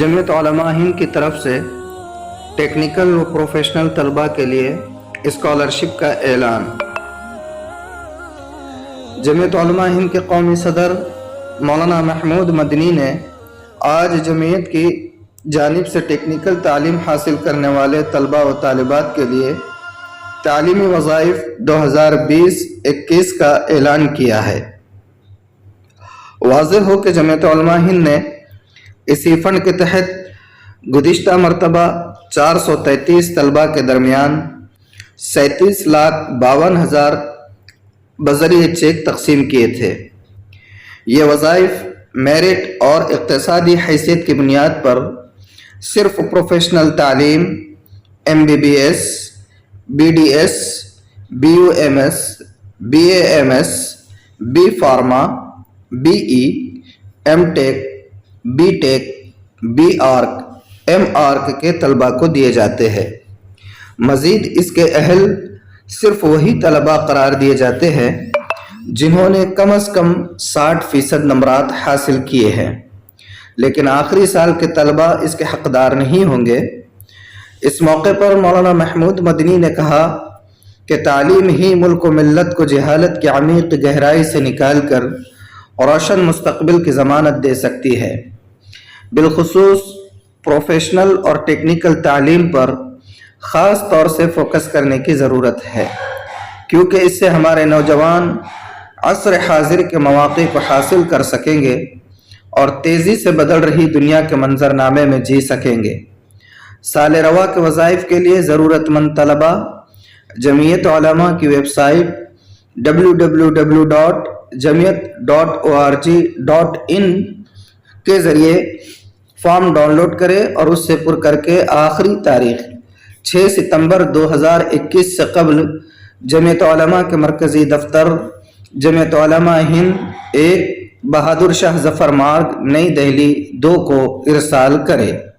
जमीयत उलमा हिंद की तरफ से टेक्निकल व प्रोफेशनल तलबा के लिए स्कॉलरशिप का ऐलान। जमीयत उलमा हिंद के कौमी सदर मौलाना महमूद मदनी ने आज जमीयत की जानिब से टेक्निकल तालीम हासिल करने वाले तलबा व तालिबात के लिए तालीमी वज़ाइफ 2020-21 का ऐलान किया है। वाज़ेह हो कि जमीयत उलमा हिंद ने इसी फंड के तहत गुज़िश्ता मरतबा 433 तलबा के दरमियान 37,52,000 बज़रिए चेक तकसीम किए थे। ये वज़ाइफ मेरिट और इक़्तिसादी हैसियत की बुनियाद पर सिर्फ प्रोफेशनल तालीम, MBBS, BDS, BUMS, BAMS, B pharma, BE, MTech, BTech, BArc, MArc के तलबा को दिए जाते हैं। मज़ीद इसके अहल सिर्फ वही तलबा करार दिए जाते हैं जिन्होंने कम अज़ कम 60% नंबरात हासिल किए हैं, लेकिन आखिरी साल के तलबा इसके हक़दार नहीं होंगे। इस मौके पर मौलाना महमूद मदनी ने कहा कि तालीम ही मुल्क व मिल्लत को जहालत की अमीक़ गहराई से निकाल कर रोशन मुस्तक़बिल की ज़मानत दे सकती है। बिलखुसूस प्रोफेशनल और टेक्निकल तालीम पर ख़ास तौर से फोकस करने की ज़रूरत है, क्योंकि इससे हमारे नौजवान असर हाजिर के मौक़े को हासिल कर सकेंगे और तेज़ी से बदल रही दुनिया के मंजरनामे में जी सकेंगे। साल रवा के वज़ाइफ के लिए ज़रूरतमंद तलबा जमीयत उलमा की वेबसाइट www.jamiyat.org.in के ज़रिए फॉर्म डाउनलोड करें और उससे पुर करके आखिरी तारीख 6 सितंबर 2021 से कबल जमीयत उलमा के मरकज़ी दफ्तर जमीयत उलमा हिंद 1 बहादुर शाह ज़फ़र मार्ग, नई दिल्ली 2 को इरसाल करें।